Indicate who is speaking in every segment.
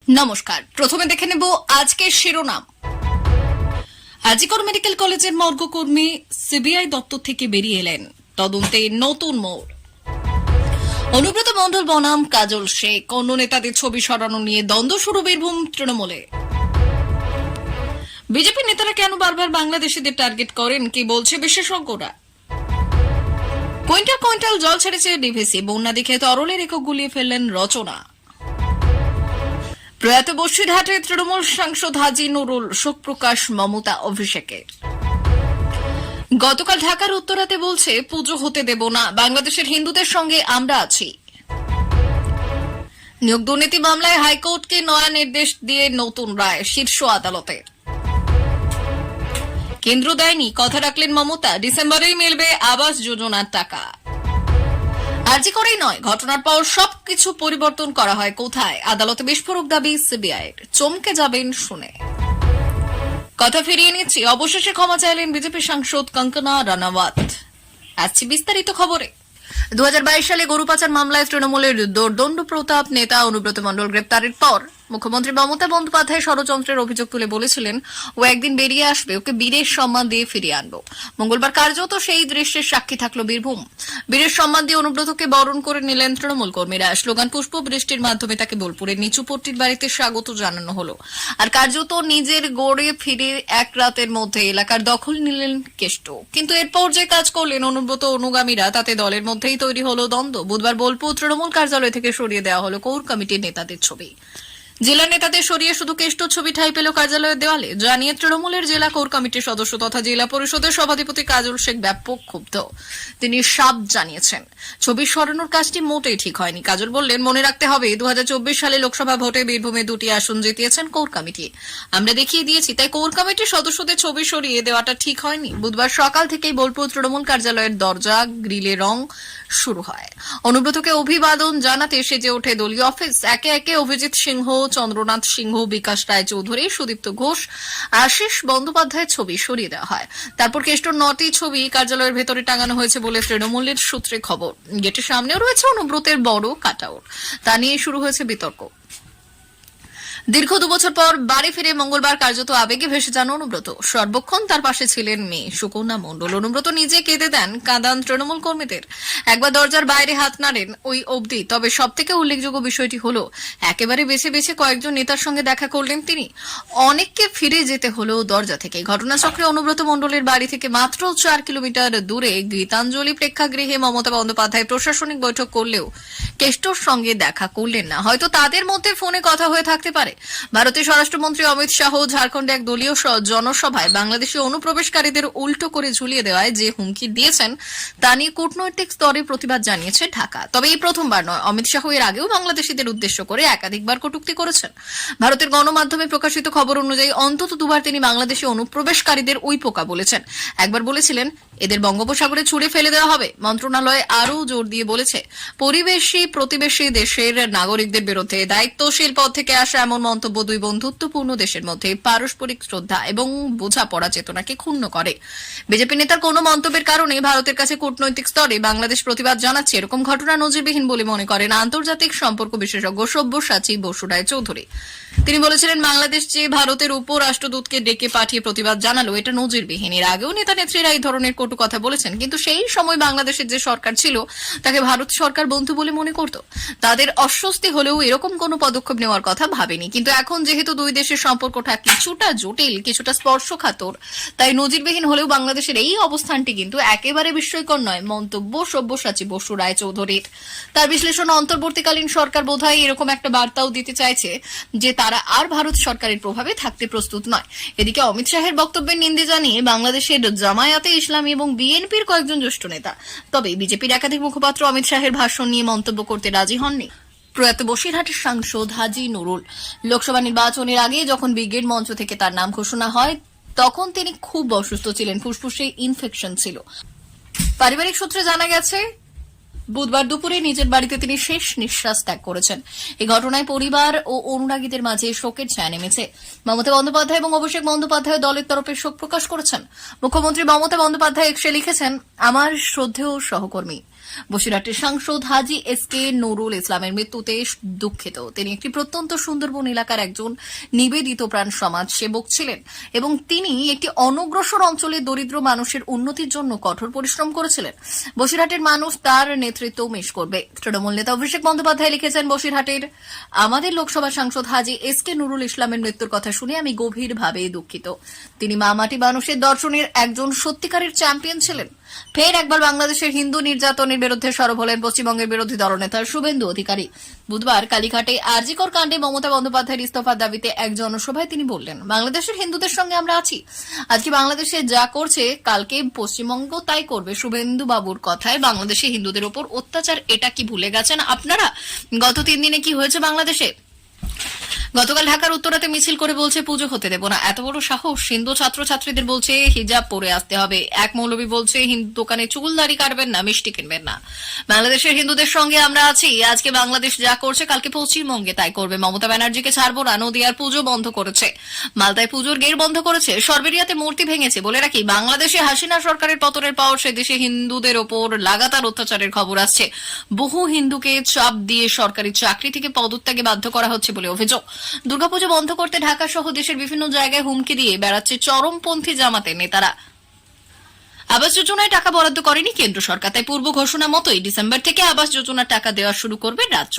Speaker 1: নমস্কার। প্রথমে দেখে নেব আজকের শিরোনাম। আজিকর মেডিকেল কলেজের মর্গকর্মী সিবিআই দপ্তর থেকে বেরিয়ে এলেন, তদন্তে নতুন মোড়। অনুব্রত মণ্ডল বনাম কাজল শেখ, অন্য নেতাদের ছবি সরানো নিয়ে দ্বন্দ্ব শুরু বীরভূম তৃণমূলে। বিজেপি নেতারা কেন বারবার বাংলাদেশিদের টার্গেট করেন, কি বলছে বিশেষজ্ঞরা। কুইন্টাল কুইন্টাল জল ছেড়েছে ডিভিসি, বন্যা দেখে তরলের একক গুলিয়ে ফেললেন রচনা। প্রয়াত বসিরহাটে তৃণমূল সাংসদ হাজী নুরুল, শোক প্রকাশ মমতা অভিষেকের। গতকাল ঢাকার উত্তরাতে বলছে পুজো হতে দেব না, বাংলাদেশের হিন্দুদের সঙ্গে আমরা আছি। নিয়োগ দুর্নীতি মামলায় হাইকোর্টকে নয়া নির্দেশ দিয়ে নতুন রায় শীর্ষ আদালতের। কেন্দ্র দেয়নি, কথা রাখলেন মমতা, ডিসেম্বরেই মিলবে আবাস যোজনার টাকা। আরজি করেই নয়, ঘটনার পর সবকিছু পরিবর্তন করা হয় কোথায়, আদালতে বিস্ফোরক দাবি সিবিআইয়ের। চমকে যাবেন শুনে। কথা ফিরিয়ে নিচ্ছি, অবশেষে ক্ষমা চাইলেন বিজেপি সাংসদ কঙ্কনা রানাওয়াত। আসছি বিস্তারিত খবরে। 2022 সালে গরু পাচার মামলায় তৃণমূলের দোর্দণ্ড প্রতাপ নেতা অনুব্রত মণ্ডল গ্রেপ্তারের পর মুখ্যমন্ত্রী মমতা বন্দ্যোপাধ্যায় ষড়যন্ত্রের অভিযোগ তুলে বলেছিলেন ও একদিন বেরিয়ে আসবে, ওকে বীরের সম্মান দিয়ে ফিরিয়ে আনবো। মঙ্গলবার কার্যত সেই দৃশ্যের সাক্ষী থাকলো বীরভূম। বীরের সম্মান দিয়ে অনুব্রতকে বরণ করে নিলেন তৃণমূল কর্মীরা। স্লোগান পুষ্প বৃষ্টির মাধ্যমে তাকে বোলপুরের নিচুপট্টির বাড়িতে স্বাগত জানানো হলো। আর কার্যত নিজের গড়ে ফিরে এক রাতের মধ্যে এলাকার দখল নিলেন কেষ্ট। কিন্তু এরপর যে কাজ করলেন অনুব্রত অনুগামীরা, তাতে দলের মধ্যেই তৈরি হলো দ্বন্দ্ব। বুধবার বোলপুর তৃণমূল কার্যালয় থেকে সরিয়ে দেওয়া হলো কোর কমিটির নেতাদের ছবি। জেলা নেতাদের সরিয়ে শুধু কেষ্ট ছবি ঠাঁই পেল কার্যালয়ের দেওয়ালে, জানিয়ে তৃণমূলের জেলা কোর কমিটির সদস্য তথা জেলা পরিষদের সভাধিপতি কাজল শেখ ব্যাপক ক্ষুব্ধ। তিনি সাফ জানিয়েছেন ছবি সরানোর কাজটি মোটেই ঠিক হয়নি। কাজল বললেন, মনে রাখতে হবে 2024 সালে লোকসভা ভোটে বীরভূমে 2টি আসন জিতিয়েছেন কোর কমিটি। আমরা দেখিয়ে দিয়েছি, তাই কোর কমিটির সদস্যদের ছবি সরিয়ে দেওয়াটা ঠিক হয়নি। বুধবার সকাল থেকেই বোলপুর তৃণমূল কার্যালয়ের দরজা গ্রিলে রং শুরু হয়। অনুব্রতকে অভিবাদন জানাতে সেজে ওঠে দলীয় অফিস। একে একে অভিজিৎ সিংহ, চন্দ্রনাথ সিংহ, বিকাশ রায় চৌধুরী, সুদীপ্ত ঘোষ, আশিস বন্দ্যোপাধ্যায়ের ছবি সরিয়ে দেওয়া হয়। তারপর কেষ্টর 9টি ছবি কার্যালয়ের ভেতরে টাঙানো হয়েছে বলে তৃণমূলের সূত্রে খবর। গেটের সামনেও রয়েছে অনুব্রতের বড় কাটআউট। তা নিয়ে শুরু হয়েছে বিতর্ক। দীর্ঘ 2 বছর পর বাড়ি ফিরে মঙ্গলবার কার্যত আবেগে ভেসে যান অনুব্রত। সর্বক্ষণ তার পাশে ছিলেন মেয়ে সুকন্যা মণ্ডল। অনুব্রত নিজে কেঁদে দেন, কাঁদান তৃণমূল কর্মীদের। একবার দরজার বাইরে হাত নাড়েন, ওই অবধি। তবে সবথেকে উল্লেখযোগ্য বিষয়টি হলো একেবারে বেছে বেছে কয়েকজন নেতার সঙ্গে দেখা করলেন তিনি। অনেককে ফিরে যেতে হলো দরজা থেকে। ঘটনাচক্রে অনুব্রত মণ্ডলের বাড়ি থেকে মাত্র 4 কিলোমিটার দূরে গীতাঞ্জলি প্রেক্ষাগৃহে মমতা বন্দ্যোপাধ্যায় প্রশাসনিক বৈঠক করলেও কেষ্টর সঙ্গে দেখা করলেন না। হয়তো তাদের মধ্যে ফোনে কথা হয়ে থাকতে পারে। ভারতের স্বরাষ্ট্রমন্ত্রী অমিত শাহ ঝাড়খণ্ডে এক দলীয় জনসভায় বাংলাদেশি অনুপ্রবেশকারীদের উল্টো করে ঝুলিয়ে দেওয়ায় যে হুমকি দিয়েছেন, তা নিয়ে কূটনৈতিক স্তরে প্রতিবাদ জানিয়েছে ঢাকা। তবে এই প্রথমবার নয়, অমিত শাহ এর আগেও বাংলাদেশিদের উদ্দেশ্য করে একাধিকবার কটূক্তি করেছেন। ভারতের গণমাধ্যমে প্রকাশিত খবর অনুযায়ী অন্তত 2বার তিনি বাংলাদেশি অনুপ্রবেশকারীদের উই পোকা বলেছেন। একবার বলেছিলেন, এদের বঙ্গোপসাগরে ছুড়ে ফেলে দেওয়া হবে। মন্ত্রণালয় আরও জোর দিয়ে বলেছে, প্রতিবেশী দেশের নাগরিকদের বিরুদ্ধে দায়িত্বশীল পদ থেকে আসা এমন মন্তব্য 2 বন্ধুত্বপূর্ণ দেশের মধ্যে পারস্পরিক শ্রদ্ধা এবং বোঝাপড়া চেতনাকে ক্ষুণ্ণ করে। বিজেপি নেতার কোনো মন্তব্যের কারণে ভারতের কাছে কূটনৈতিক স্তরে বাংলাদেশ প্রতিবাদ জানাচ্ছে, এরকম ঘটনা নজিরবিহীন বলে মনে করেন আন্তর্জাতিক সম্পর্ক বিশেষজ্ঞ সব্যসাচী বসু রায় চৌধুরী। তিনি বলেছিলেন, বাংলাদেশ যে ভারতের উপরাষ্ট্রদূতকে ডেকে পাঠিয়ে প্রতিবাদ জানালো, এটা নজিরবিহীন। এর আগেও নেতা নেত্রীরা এই ধরনের কটু কথা বলেছেন, কিন্তু সেই সময় বাংলাদেশের যে সরকার ছিল তাকে ভারত সরকার বন্ধু বলে মনে করত। তাদের অস্বস্তি হলেও এরকম কোনো পদক্ষেপ নেওয়ার কথা ভাবেনি। কিন্তু এখন যেহেতু 2 দেশের সম্পর্কটা কিছুটা জটিল, কিছুটা স্পর্শকাতর, তাই নজিরবিহীন হলেও বাংলাদেশের এই অবস্থানটি কিন্তু একেবারে বিস্ময়কর নয়। মন্তব্য সব্যসাচী বসু রায় চৌধুরীর। তার বিশ্লেষণ, অন্তর্বর্তীকালীন সরকার বোধহয় এরকম একটা বার্তাও দিতে চাইছে যে তারা আর ভারত সরকারের প্রভাবে থাকতে প্রস্তুত নয়। এদিকে অমিত শাহের বক্তব্যের নিন্দে জানিয়ে বাংলাদেশের জামায়াতে ইসলামী এবং বিএনপির কয়েকজন জ্যেষ্ঠ নেতা। তবে বিজেপির একাধিক মুখপাত্র অমিত শাহের ভাষণ নিয়ে মন্তব্য করতে রাজি হননি। প্রয়াত বসিরহাটের সাংসদ হাজী নুরুল, লোকসভা নির্বাচনের আগে যখন ব্রিগেড মঞ্চ থেকে তার নাম ঘোষণা হয়, তখন তিনি খুব অসুস্থ ছিলেন, ফুসফুসে ইনফেকশন ছিল। পারিবারিক সূত্রে জানা গেছে, বুধবার দুপুরে নিজের বাড়িতে তিনি শেষ নিঃশ্বাস ত্যাগ করেছেন। এই ঘটনায় পরিবার ও অনুরাগীদের মাঝে শোকের ছায়া নেমেছে। মমতা বন্দ্যোপাধ্যায় এবং অভিষেক বন্দ্যোপাধ্যায় দলের তরফে শোক প্রকাশ করেছেন। মুখ্যমন্ত্রী মমতা বন্দ্যোপাধ্যায় এক্সে লিখেছেন, আমার শ্রদ্ধেয় সহকর্মী বসিরহাটের সাংসদ হাজী এসকে নুরুল ইসলামের মৃত্যুতে দুঃখিত। তিনি একটি প্রত্যন্ত সুন্দরবন এলাকার একজন নিবেদিত প্রাণ সমাজ সেবক ছিলেন এবং তিনি একটি অনগ্রসর অঞ্চলের দরিদ্র মানুষের উন্নতির জন্য কঠোর পরিশ্রম করেছিলেন। বসিরহাটের মানুষ তার নেতৃত্ব মিস করবে। তৃণমূল নেতা অভিষেক বন্দ্যোপাধ্যায় লিখেছেন, বসিরহাটের আমাদের লোকসভা সাংসদ হাজী এসকে নুরুল ইসলামের মৃত্যুর কথা শুনে আমি গভীরভাবে দুঃখিত। তিনি মা মাটি মানুষের দর্শনের একজন সত্যিকারের চ্যাম্পিয়ন ছিলেন। ফের একবার বাংলাদেশের হিন্দু নির্যাতনের বিরুদ্ধে সরব হলেন পশ্চিমবঙ্গের বিরোধী দলনেতা শুভেন্দু অধিকারী। বুধবার কালীঘাটে আরজিকর কাণ্ডে মমতা বন্দ্যোপাধ্যায়ের ইস্তফার দাবিতে এক জনসভায় তিনি বললেন, বাংলাদেশের হিন্দুদের সঙ্গে আমরা আছি। আজকে বাংলাদেশে যা করছে কালকে পশ্চিমবঙ্গ তাই করবে। শুভেন্দু বাবুর কথায় বাংলাদেশে হিন্দুদের ওপর অত্যাচার, এটা কি ভুলে গেছেন আপনারা? গত 3 দিনে কি হয়েছে বাংলাদেশে? গতকাল ঢাকার উত্তরাতে মিছিল করে বলছে পুজো হতে দেব না। এত বড় সাহস! হিন্দু ছাত্রছাত্রীদের বলছে হিজাব পরে আসতে হবে। এক মৌলবী বলছে হিন্দু দোকানে চুল দাড়ি কাটবেন না, মিষ্টি কিনবেন না। বাংলাদেশের হিন্দুদের সঙ্গে আমরা আছি। আজকে বাংলাদেশ যা করছে কালকে পশ্চিমবঙ্গে তাই করবে। মমতা ব্যানার্জিকে ছাড়বো না। নদিয়ার পুজো বন্ধ করেছে, মালদায় পুজোর গেট বন্ধ করেছে, সরবেরিয়াতে মূর্তি ভেঙেছে। বলে রাখি, বাংলাদেশে হাসিনা সরকারের পতনের পর সে দেশে হিন্দুদের ওপর লাগাতার অত্যাচারের খবর আসছে। বহু হিন্দুকে চাপ দিয়ে সরকারি চাকরি থেকে পদত্যাগে বাধ্য করা হচ্ছে বলে অভিযোগ। দুর্গাপুজো বন্ধ করতে ঢাকা সহ দেশের বিভিন্ন জায়গায় হুমকি দিয়ে বেড়াচ্ছে চরমপন্থী জামাতের নেতারা। আবাস যোজনায় টাকা বরাদ্দ করেনি কেন্দ্র সরকার, তাই পূর্ব ঘোষণা মতোই ডিসেম্বর থেকে আবাস যোজনার টাকা দেওয়া শুরু করবে রাজ্য।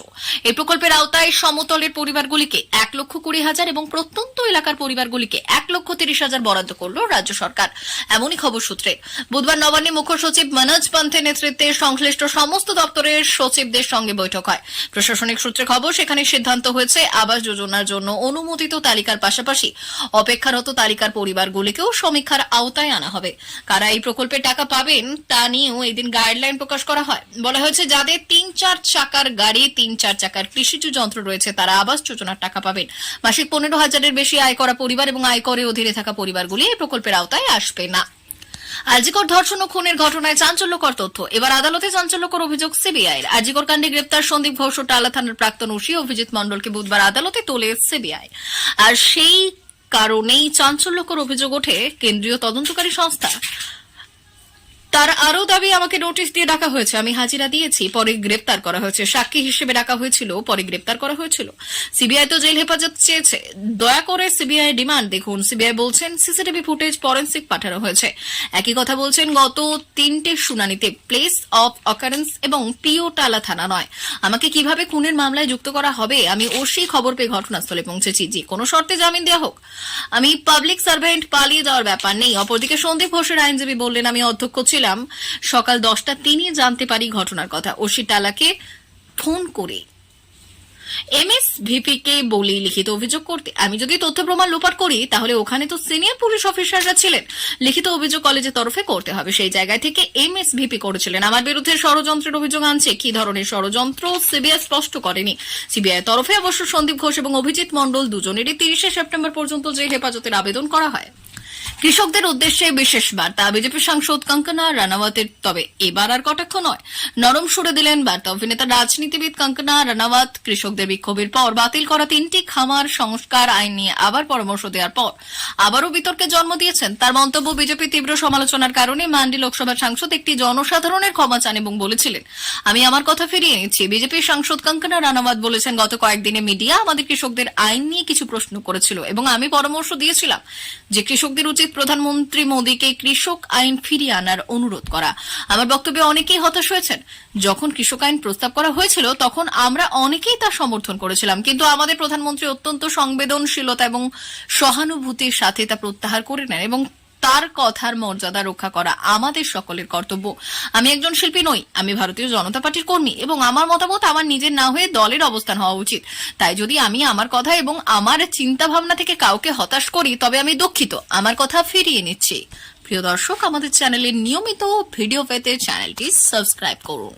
Speaker 1: এই প্রকল্পের আওতায় সমতলের পরিবারগুলিকে 1,20,000 এবং প্রত্যন্ত এলাকার পরিবারগুলিকে 1,30,000 বরাদ্দ করল রাজ্য সরকার। এমনই খবর সূত্রে বুধবার নবান্নে মুখ্য সচিব মনোজ পান্থের নেতৃত্বে সংশ্লিষ্ট সমস্ত দপ্তরের সচিবদের সঙ্গে বৈঠক হয়। প্রশাসনিক সূত্রে খবর, সেখানে সিদ্ধান্ত হয়েছে আবাস যোজনার জন্য অনুমোদিত তালিকার পাশাপাশি অপেক্ষারত তালিকার পরিবারগুলিকেও সমীক্ষার আওতায় আনা হবে। কারা এই প্রকল্পের টাকা পাবেন তা নিয়েও এদিন গাইডলাইন প্রকাশ করা হয়। বলা হয়েছে, যাদের 3-4 চাকার গাড়ি, 3-4 চাকার কৃষিজ যন্ত্র রয়েছে তারা আবাস যোজনার টাকা পাবেন। মাসিক 15,000-এর বেশি আয় করা পরিবার এবং আয়করের অধীনে থাকা পরিবারগুলি এই প্রকল্পের আওতায় আসবে না। আরজিকর ধর্ষণ ও খুনের ঘটনায় চাঞ্চল্যকর তথ্য। এবার আদালতে চাঞ্চল্যকর অভিযোগ সিবিআইয়ের। আরজিকর কাণ্ডে গ্রেপ্তার সন্দীপ ঘোষ ও টালা থানার প্রাক্তন ওসি অভিজিৎ মণ্ডলকে বুধবার আদালতে তোলে সিবিআই। আর সেই কারণেই চাঞ্চল্যকর অভিযোগ ওঠে কেন্দ্রীয় তদন্তকারী সংস্থা। তার আরও দাবি, আমাকে নোটিশ দিয়ে ডাকা হয়েছে, আমি হাজিরা দিয়েছি, পরে গ্রেপ্তার করা হয়েছে। সাক্ষী হিসেবে ডাকা হয়েছিল, পরে গ্রেপ্তার করা হয়েছিল। সিবিআই তো জেল হেফাজত চেয়েছে। দয়া করে সিবিআই ডিমান্ড দেখুন। সিবিআই বলছেন সিসিটিভি ফুটেজ ফরেনসিক পাঠানো হয়েছে। একই কথা বলছেন গত 3টে শুনানিতে প্লেস অফ অকারেন্স এবং পিও টালা থানা নয়। আমাকে কিভাবে খুনের মামলায় যুক্ত করা হবে? আমি ওসি খবর পেয়ে ঘটনাস্থলে পৌঁছেছি। যে কোনো শর্তে জামিন দেওয়া হোক। আমি পাবলিক সার্ভেন্ট, পালিয়ে যাওয়ার ব্যাপার নেই। অপরদিকে সন্দীপ ঘোষের আইনজীবী বললেন, আমি অধ্যক্ষ ছিলাম, সকাল 10টা তিনি জানতে পারি ঘটনার কথা। ওসি টালাকে ফোন করে এমএসভিপি কে বলি লিখিত অভিযোগ করতে। আমি যদি তথ্য প্রমাণ লোপাট করি তাহলে ওখানে তো সিনিয়র পুলিশ অফিসাররা ছিলেন। লিখিত অভিযোগ কলেজের তরফে করতে হবে। সেই জায়গায় থেকে এমএসভিপি করেছিলেন। আমার বিরুদ্ধে ষড়যন্ত্রের অভিযোগ আনছে। কি ধরনের ষড়যন্ত্র সিবিআই স্পষ্ট করেনি। সিবিআই তরফে অবশ্য সন্দীপ ঘোষ এবং অভিজিৎ মণ্ডল দুজনেরই 30শে সেপ্টেম্বর পর্যন্ত জেল হেফাজতের আবেদন করা হয়। কৃষকদের উদ্দেশ্যে বিশেষ বার্তা বিজেপি সাংসদ কঙ্কনা রানাওয়াতের। তবে এবার আর কটাক্ষ নয়, নরম সুরে দিলেন বার্তা অভিনেতা রাজনীতিবিদ কঙ্কনা রানাওয়াত। কৃষকদের বিক্ষোভের পর বাতিল করা 3টি খামার সংস্কার আইন নিয়ে আবার পরামর্শ দেওয়ার পর আবারও বিতর্কে জন্ম দিয়েছেন। তার মন্তব্য, বিজেপি তীব্র সমালোচনার কারণে মান্ডি লোকসভার সাংসদ একটি জনসাধারণের ক্ষমা চান এবং বলেছিলেন, আমি আমার কথা ফিরিয়ে নিচ্ছি। বিজেপির সাংসদ কঙ্কনা রানাওয়াত বলেছেন, গত কয়েকদিনে মিডিয়া আমাদের কৃষকদের আইন নিয়ে কিছু প্রশ্ন করেছিল এবং আমি পরামর্শ দিয়েছিলাম যে কৃষকদের উচিত প্রধানমন্ত্রী মোদীকে কৃষক আইন ফিরিয়ে আনার অনুরোধ করা। আমার বক্তব্যে অনেকেই হতাশ হয়েছেন। যখন কৃষক আইন প্রস্তাব করা হয়েছিল তখন আমরা অনেকেই তা সমর্থন করেছিলাম, কিন্তু আমাদের প্রধানমন্ত্রী অত্যন্ত সংবেদনশীলতা এবং সহানুভূতির সাথে তা প্রত্যাহার করে নেন এবং তার কথার মর্যাদা রক্ষা করা আমাদের সকলের কর্তব্য। আমি একজন শিল্পী নই, আমি ভারতীয় জনতা পার্টির কর্মী এবং আমার মতামত আমার নিজের না হয়ে দলের অবস্থান হওয়া উচিত। তাই যদি আমি আমার কথা এবং আমার চিন্তা ভাবনা থেকে কাউকে হতাশ করি তবে আমি দুঃখিত। আমার কথা ফিরিয়ে নিচ্ছি। প্রিয় দর্শক, আমাদের চ্যানেলের নিয়মিত ভিডিও পেতে চ্যানেলটি সাবস্ক্রাইব করুন।